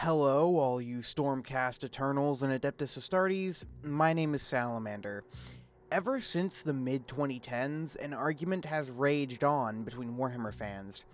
Hello, all you Stormcast Eternals and Adeptus Astartes. My name is Salamander. Ever since the mid-2010s, an argument has raged on between Warhammer fans.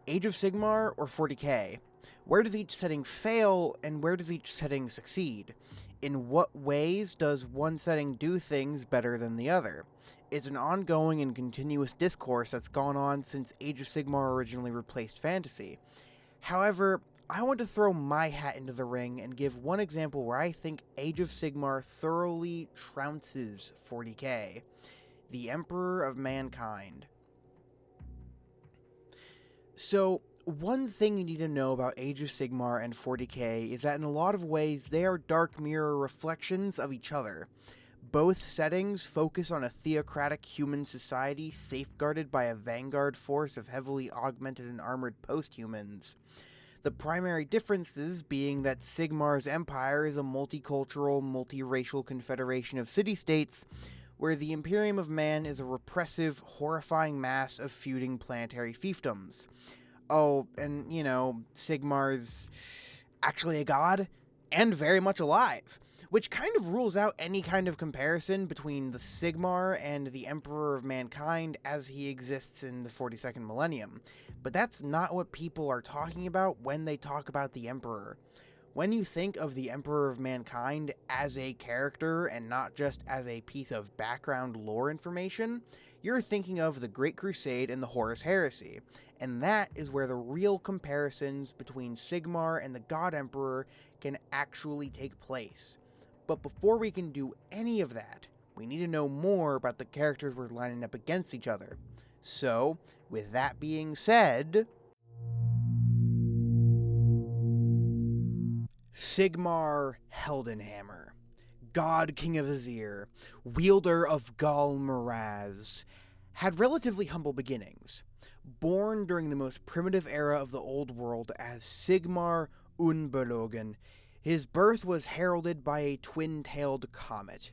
Age of Sigmar or 40k? Where does each setting fail, and where does each setting succeed? In what ways does one setting do things better than the other? It's an ongoing and continuous discourse that's gone on since Age of Sigmar originally replaced fantasy. However, I want to throw my hat into the ring and give one example where I think Age of Sigmar thoroughly trounces 40k. The Emperor of Mankind. So, one thing you need to know about Age of Sigmar and 40k is that in a lot of ways they are dark mirror reflections of each other. Both settings focus on a theocratic human society safeguarded by a vanguard force of heavily augmented and armored posthumans. The primary differences being that Sigmar's empire is a multicultural, multiracial confederation of city-states, where the Imperium of Man is a repressive, horrifying mass of feuding planetary fiefdoms. Oh, and, Sigmar's actually a god, and very much alive, which kind of rules out any kind of comparison between the Sigmar and the Emperor of Mankind as he exists in the 42nd millennium. But that's not what people are talking about when they talk about the Emperor. When you think of the Emperor of Mankind as a character and not just as a piece of background lore information, you're thinking of the Great Crusade and the Horus Heresy, and that is where the real comparisons between Sigmar and the God Emperor can actually take place. But before we can do any of that, we need to know more about the characters we're lining up against each other. So, with that being said, Sigmar Heldenhammer, God King of Azir, wielder of Gal Miraz, had relatively humble beginnings. Born during the most primitive era of the Old World as Sigmar Unbelogen, his birth was heralded by a twin-tailed comet.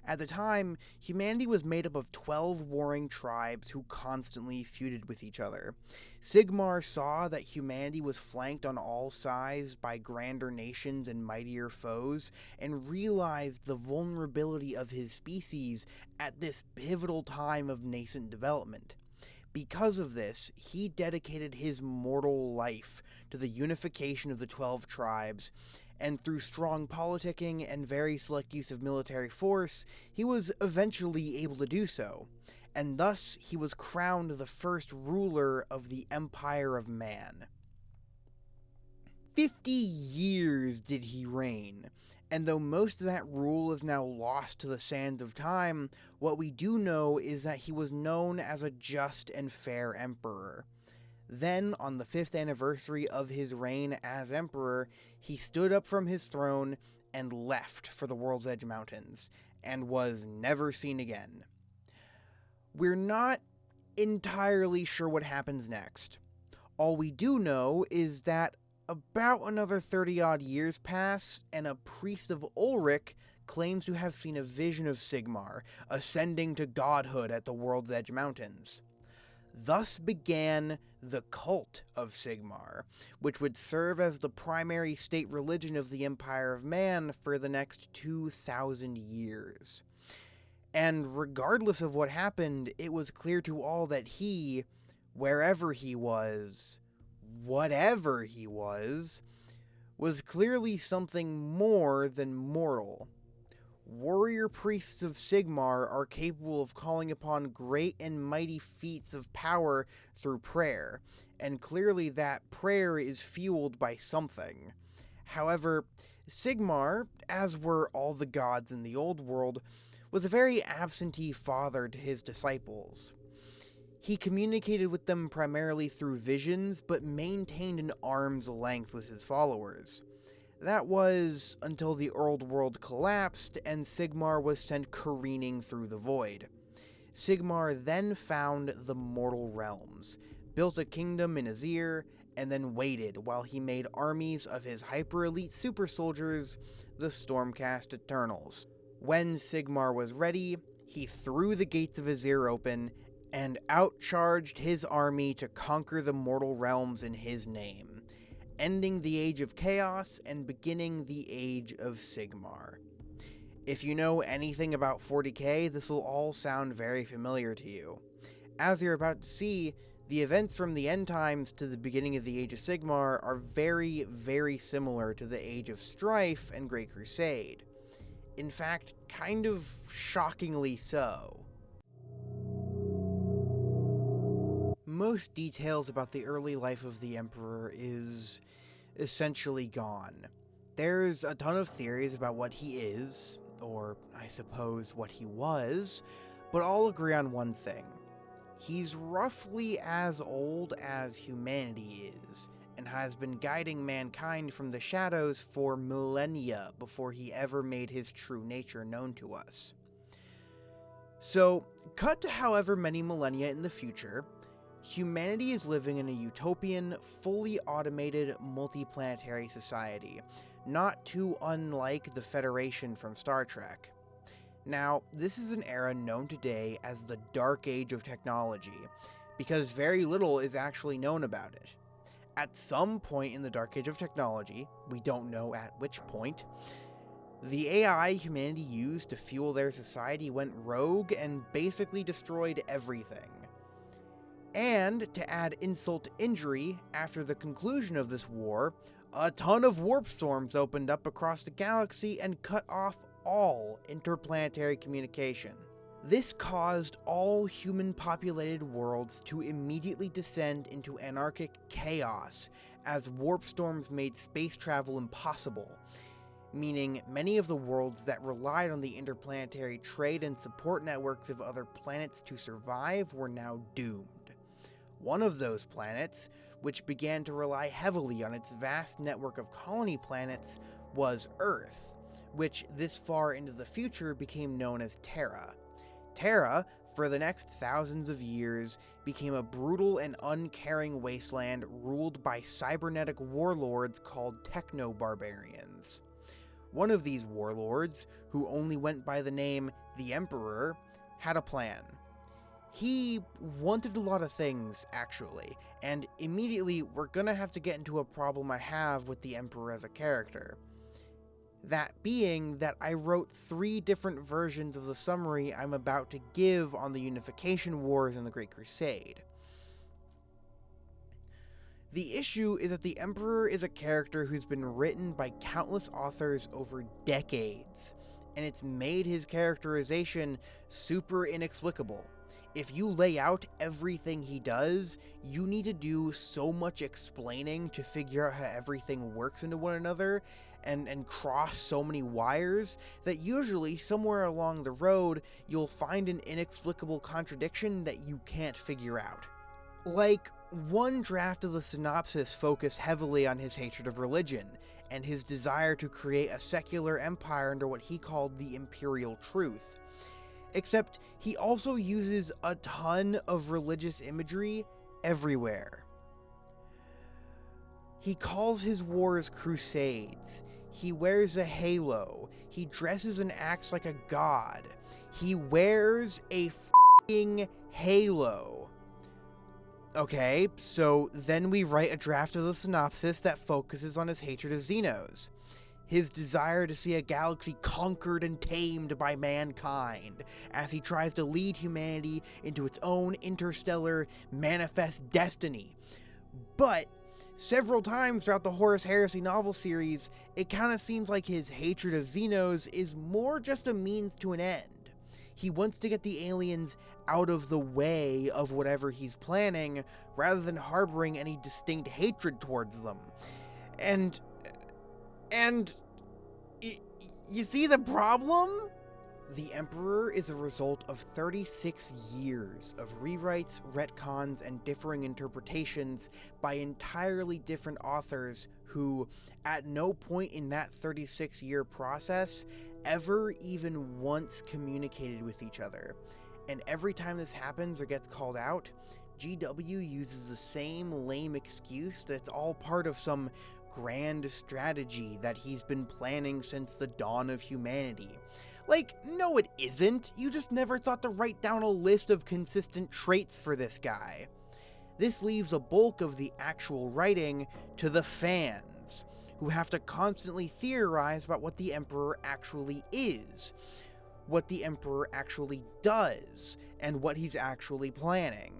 At the time, humanity was made up of 12 warring tribes who constantly feuded with each other. Sigmar saw that humanity was flanked on all sides by grander nations and mightier foes, and realized the vulnerability of his species at this pivotal time of nascent development. Because of this, he dedicated his mortal life to the unification of the 12 tribes, and through strong politicking and very select use of military force, he was eventually able to do so, and thus he was crowned the first ruler of the Empire of Man. 50 years did he reign, and though most of that rule is now lost to the sands of time, what we do know is that he was known as a just and fair emperor. Then, on the 5th anniversary of his reign as emperor, he stood up from his throne and left for the World's Edge Mountains, and was never seen again. We're not entirely sure what happens next. All we do know is that about another 30-odd years pass, and a priest of Ulrich claims to have seen a vision of Sigmar, ascending to godhood at the World's Edge Mountains. Thus began the cult of Sigmar, which would serve as the primary state religion of the Empire of Man for the next 2,000 years. And regardless of what happened, it was clear to all that he, wherever he was, whatever he was clearly something more than mortal. Warrior priests of Sigmar are capable of calling upon great and mighty feats of power through prayer, and clearly that prayer is fueled by something. However, Sigmar, as were all the gods in the old world, was a very absentee father to his disciples. He communicated with them primarily through visions, but maintained an arm's length with his followers. That was until the old world collapsed and Sigmar was sent careening through the void. Sigmar then found the mortal realms, built a kingdom in Azir, and then waited while he made armies of his hyper-elite super soldiers, the Stormcast Eternals. When Sigmar was ready, he threw the gates of Azir open and outcharged his army to conquer the mortal realms in his name. ending the Age of Chaos and beginning the Age of Sigmar. If you know anything about 40k, this will all sound very familiar to you. As you're about to see, the events from the End Times to the beginning of the Age of Sigmar are very, very similar to the Age of Strife and Great Crusade. In fact, kind of shockingly so. Most details about the early life of the Emperor is essentially gone. There's a ton of theories about what he is, or I suppose what he was, but all agree on one thing. He's roughly as old as humanity is, and has been guiding mankind from the shadows for millennia before he ever made his true nature known to us. So, cut to however many millennia in the future, humanity is living in a utopian, fully automated, multiplanetary society, not too unlike the Federation from Star Trek. Now, this is an era known today as the Dark Age of Technology, because very little is actually known about it. At some point in the Dark Age of Technology, we don't know at which point, the AI humanity used to fuel their society went rogue and basically destroyed everything. And, to add insult to injury, after the conclusion of this war, a ton of warp storms opened up across the galaxy and cut off all interplanetary communication. This caused all human-populated worlds to immediately descend into anarchic chaos, as warp storms made space travel impossible, meaning many of the worlds that relied on the interplanetary trade and support networks of other planets to survive were now doomed. One of those planets, which began to rely heavily on its vast network of colony planets, was Earth, which this far into the future became known as Terra. Terra, for the next thousands of years, became a brutal and uncaring wasteland ruled by cybernetic warlords called techno-barbarians. One of these warlords, who only went by the name the Emperor, had a plan. He wanted a lot of things, actually, and immediately we're gonna have to get into a problem I have with the Emperor as a character. That being that I wrote 3 different versions of the summary I'm about to give on the Unification Wars and the Great Crusade. The issue is that the Emperor is a character who's been written by countless authors over decades, and it's made his characterization super inexplicable. If you lay out everything he does, you need to do so much explaining to figure out how everything works into one another, and cross so many wires, that usually somewhere along the road, you'll find an inexplicable contradiction that you can't figure out. Like, one draft of the synopsis focused heavily on his hatred of religion, and his desire to create a secular empire under what he called the Imperial Truth. Except, he also uses a ton of religious imagery everywhere. He calls his wars crusades. He wears a halo. He dresses and acts like a god. He wears a f***ing halo. Okay, so then we write a draft of the synopsis that focuses on his hatred of Xenos. His desire to see a galaxy conquered and tamed by mankind, as he tries to lead humanity into its own interstellar manifest destiny. But several times throughout the Horus Heresy novel series, it kind of seems like his hatred of Xenos is more just a means to an end. He wants to get the aliens out of the way of whatever he's planning, rather than harboring any distinct hatred towards them. And you see the problem? The Emperor is a result of 36 years of rewrites, retcons, and differing interpretations by entirely different authors who, at no point in that 36-year process, ever even once communicated with each other. And every time this happens or gets called out, GW uses the same lame excuse that it's all part of some grand strategy that he's been planning since the dawn of humanity. Like, no it isn't, you just never thought to write down a list of consistent traits for this guy. This leaves a bulk of the actual writing to the fans, who have to constantly theorize about what the Emperor actually is, what the Emperor actually does, and what he's actually planning.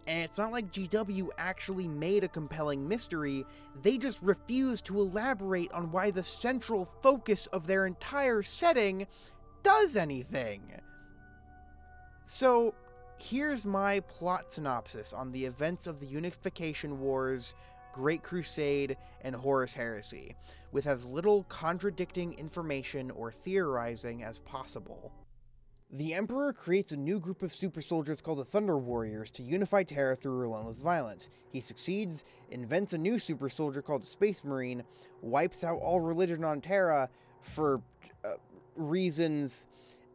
And it's not like GW actually made a compelling mystery, they just refused to elaborate on why the central focus of their entire setting does anything. So, here's my plot synopsis on the events of the Unification Wars, Great Crusade, and Horus Heresy, with as little contradicting information or theorizing as possible. The Emperor creates a new group of super soldiers called the Thunder Warriors to unify Terra through relentless violence. He succeeds, invents a new super soldier called the Space Marine, wipes out all religion on Terra for reasons,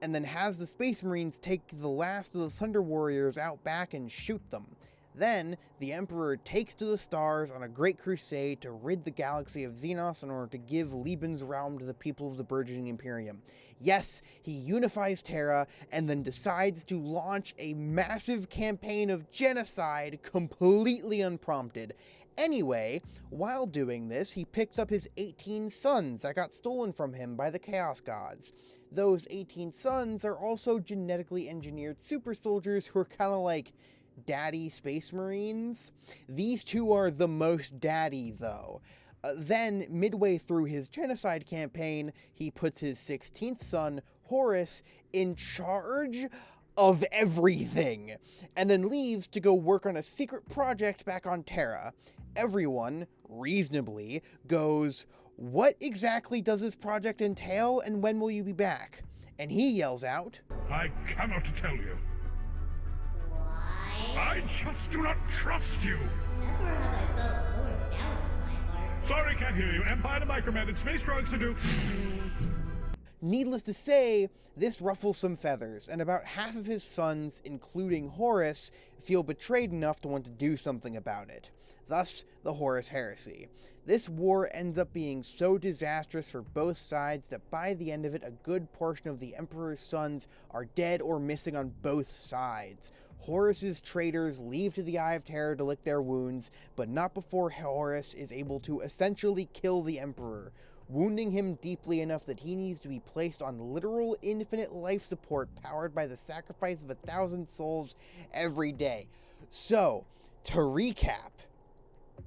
and then has the Space Marines take the last of the Thunder Warriors out back and shoot them. Then, the Emperor takes to the stars on a great crusade to rid the galaxy of Xenos in order to give Lebensraum to the people of the burgeoning Imperium. Yes, he unifies Terra, and then decides to launch a massive campaign of genocide completely unprompted. Anyway, while doing this, he picks up his 18 sons that got stolen from him by the Chaos Gods. Those 18 sons are also genetically engineered super soldiers who are kind of like daddy Space Marines. These two are the most daddy, though. Then, midway through his genocide campaign, he puts his 16th son, Horus, in charge of everything, and then leaves to go work on a secret project back on Terra. Everyone, reasonably, goes, "What exactly does this project entail, and when will you be back?" And he yells out, "I cannot tell you. I just do not trust you." Never have I felt more doubt in my heart. Sorry, can't hear you. Empire to micromet and space drugs to do. Needless to say, this ruffles some feathers, and about half of his sons, including Horus, feel betrayed enough to want to do something about it. Thus, the Horus Heresy. This war ends up being so disastrous for both sides that by the end of it, a good portion of the Emperor's sons are dead or missing on both sides. Horus's traitors leave to the Eye of Terror to lick their wounds, but not before Horus is able to essentially kill the Emperor, wounding him deeply enough that he needs to be placed on literal infinite life support powered by the sacrifice of 1,000 souls every day. So, to recap,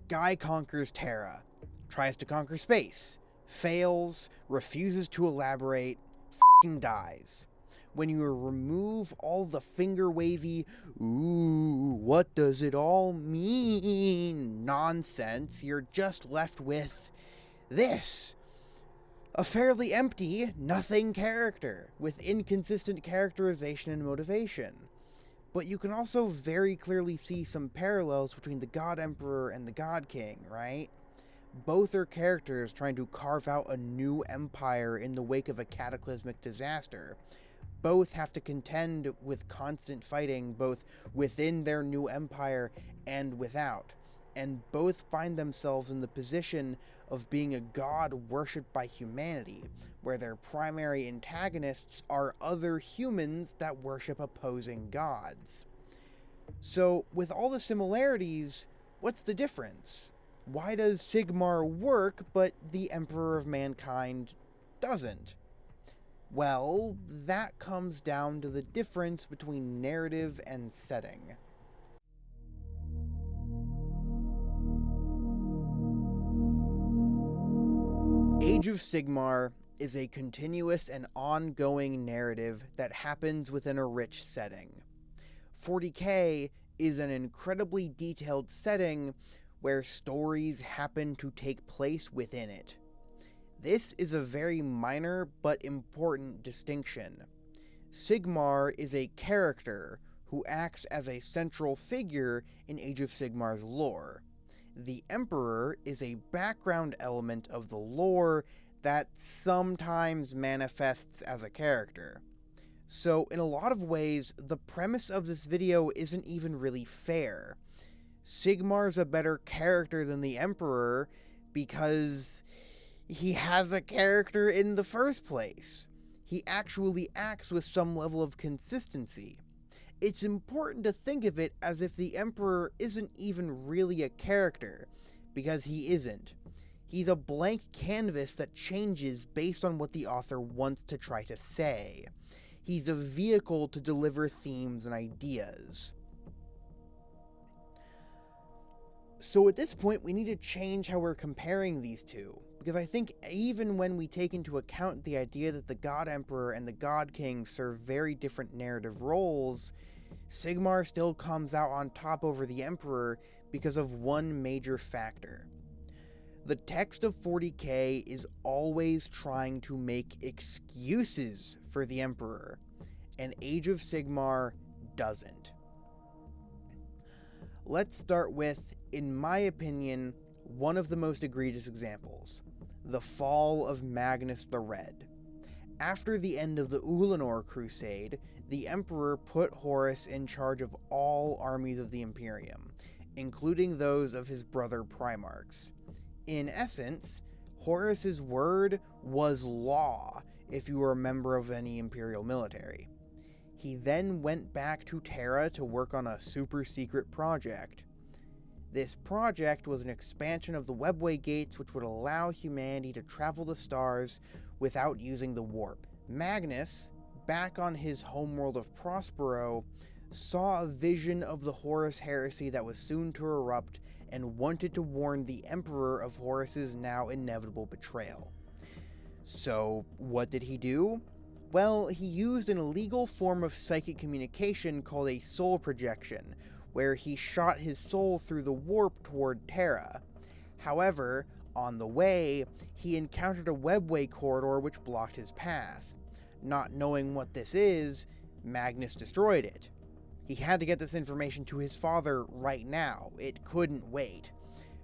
Guy conquers Terra, tries to conquer space, fails, refuses to elaborate, f***ing dies. When you remove all the finger-wavy, "ooh, what does it all mean" nonsense, you're just left with this. A fairly empty, nothing character, with inconsistent characterization and motivation. But you can also very clearly see some parallels between the God Emperor and the God King, right? Both are characters trying to carve out a new empire in the wake of a cataclysmic disaster. Both have to contend with constant fighting, both within their new empire and without. And both find themselves in the position of being a god worshipped by humanity, where their primary antagonists are other humans that worship opposing gods. So, with all the similarities, what's the difference? Why does Sigmar work, but the Emperor of Mankind doesn't? Well, that comes down to the difference between narrative and setting. Age of Sigmar is a continuous and ongoing narrative that happens within a rich setting. 40K is an incredibly detailed setting where stories happen to take place within it. This is a very minor but important distinction. Sigmar is a character who acts as a central figure in Age of Sigmar's lore. The Emperor is a background element of the lore that sometimes manifests as a character. So, in a lot of ways, the premise of this video isn't even really fair. Sigmar's a better character than the Emperor because he has a character in the first place. He actually acts with some level of consistency. It's important to think of it as if the Emperor isn't even really a character, because he isn't. He's a blank canvas that changes based on what the author wants to try to say. He's a vehicle to deliver themes and ideas. So at this point, we need to change how we're comparing these two, because I think even when we take into account the idea that the God Emperor and the God King serve very different narrative roles, Sigmar still comes out on top over the Emperor because of one major factor. The text of 40k is always trying to make excuses for the Emperor, and Age of Sigmar doesn't. Let's start with, in my opinion, one of the most egregious examples, the Fall of Magnus the Red. After the end of the Ulanor Crusade, the Emperor put Horus in charge of all armies of the Imperium, including those of his brother Primarchs. In essence, Horus's word was law if you were a member of any Imperial military. He then went back to Terra to work on a super-secret project. This project was an expansion of the Webway Gates which would allow humanity to travel the stars without using the warp. Magnus, back on his homeworld of Prospero, saw a vision of the Horus heresy that was soon to erupt and wanted to warn the Emperor of Horus's now inevitable betrayal. So, what did he do? Well, he used an illegal form of psychic communication called a soul projection, where he shot his soul through the warp toward Terra. However, on the way, he encountered a webway corridor which blocked his path. Not knowing what this is, Magnus destroyed it. He had to get this information to his father right now. It couldn't wait.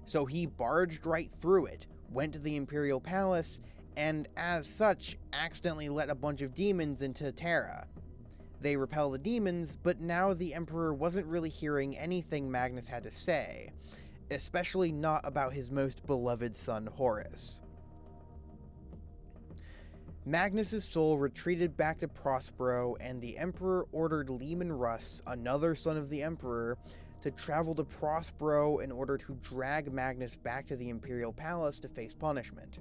So he barged right through it, went to the Imperial Palace, and as such, accidentally let a bunch of demons into Terra. They repel the demons, but now the Emperor wasn't really hearing anything Magnus had to say, especially not about his most beloved son Horus. Magnus's soul retreated back to Prospero, and the Emperor ordered Leman Russ, another son of the Emperor, to travel to Prospero in order to drag Magnus back to the Imperial Palace to face punishment.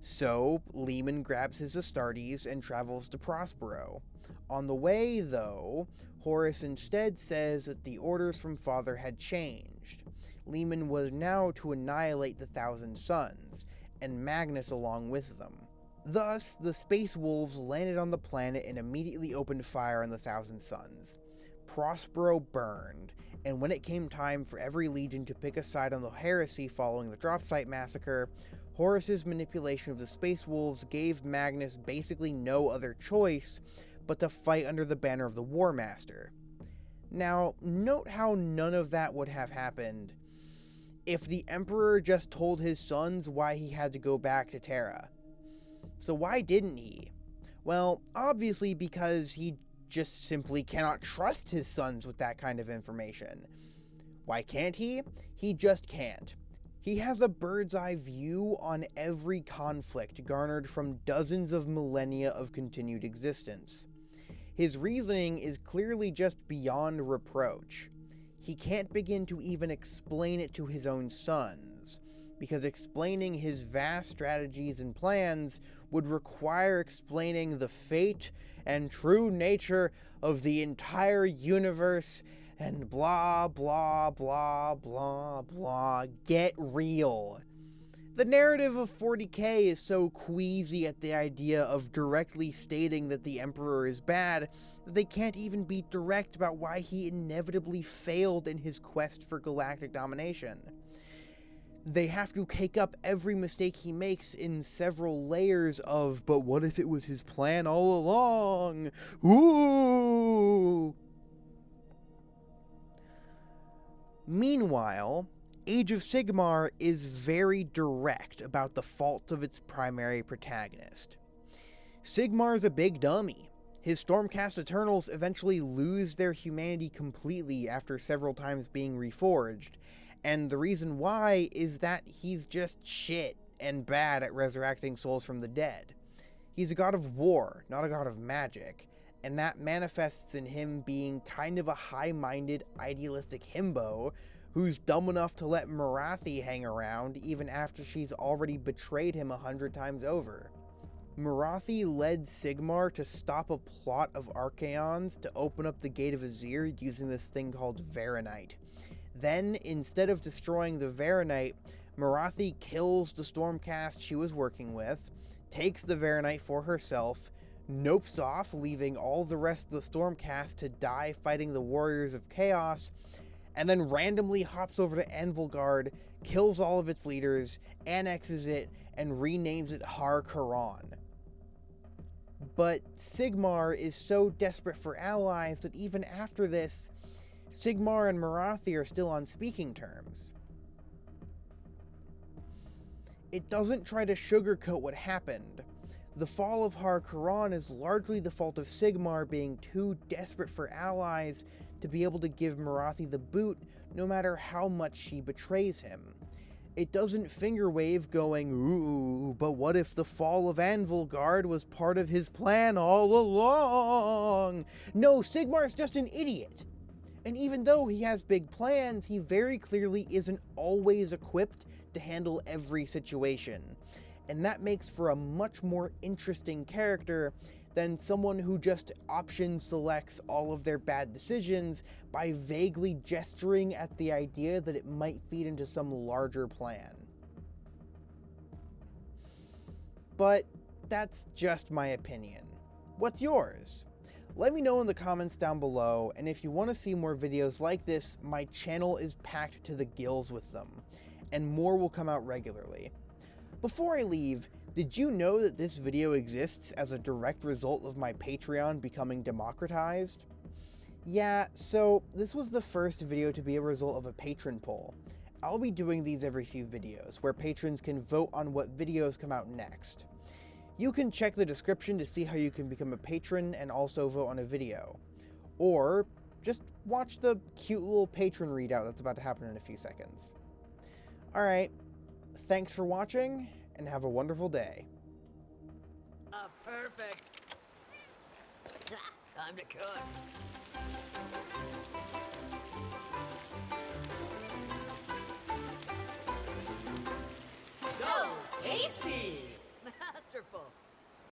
So, Leman grabs his Astartes and travels to Prospero. On the way, though, Horus instead says that the orders from Father had changed. Leman was now to annihilate the Thousand Suns, and Magnus along with them. Thus, the Space Wolves landed on the planet and immediately opened fire on the Thousand Suns. Prospero burned, and when it came time for every legion to pick a side on the heresy following the Drop Site Massacre, Horus's manipulation of the Space Wolves gave Magnus basically no other choice but to fight under the banner of the War Master. Now, note how none of that would have happened if the Emperor just told his sons why he had to go back to Terra. So why didn't he? Well, obviously because he just simply cannot trust his sons with that kind of information. Why can't he? He just can't. He has a bird's eye view on every conflict garnered from dozens of millennia of continued existence. His reasoning is clearly just beyond reproach. He can't begin to even explain it to his own sons, because explaining his vast strategies and plans would require explaining the fate and true nature of the entire universe, and blah, blah, blah, blah, blah. Get real. The narrative of 40k is so queasy at the idea of directly stating that the Emperor is bad that they can't even be direct about why he inevitably failed in his quest for galactic domination. They have to cake up every mistake he makes in several layers of, but what if it was his plan all along? Ooh! Meanwhile, Age of Sigmar is very direct about the faults of its primary protagonist. Sigmar's a big dummy. His Stormcast Eternals eventually lose their humanity completely after several times being reforged, and the reason why is that he's just shit and bad at resurrecting souls from the dead. He's a god of war, not a god of magic, and that manifests in him being kind of a high-minded, idealistic himbo who's dumb enough to let Marathi hang around even after she's already betrayed him 100 times over. Marathi led Sigmar to stop a plot of Archaons to open up the Gate of Azir using this thing called Varanite. Then, instead of destroying the Varanite, Marathi kills the Stormcast she was working with, takes the Varanite for herself, nopes off, leaving all the rest of the Stormcast to die fighting the Warriors of Chaos, and then randomly hops over to Anvilgard, kills all of its leaders, annexes it, and renames it Har Karan. But Sigmar is so desperate for allies that even after this, Sigmar and Marathi are still on speaking terms. It doesn't try to sugarcoat what happened. The fall of Har Karan is largely the fault of Sigmar being too desperate for allies to be able to give Marathi the boot no matter how much she betrays him. It doesn't finger wave going, ooh, but what if the fall of Anvilgard was part of his plan all along? No, Sigmar's just an idiot. And even though he has big plans, he very clearly isn't always equipped to handle every situation. And that makes for a much more interesting character than someone who just option selects all of their bad decisions by vaguely gesturing at the idea that it might feed into some larger plan. But that's just my opinion. What's yours? Let me know in the comments down below, and if you want to see more videos like this, my channel is packed to the gills with them, and more will come out regularly. Before I leave, did you know that this video exists as a direct result of my Patreon becoming democratized? Yeah, so this was the first video to be a result of a patron poll. I'll be doing these every few videos, where patrons can vote on what videos come out next. You can check the description to see how you can become a patron and also vote on a video. Or just watch the cute little patron readout that's about to happen in a few seconds. Alright, thanks for watching, and have a wonderful day. Perfect. Time to cook.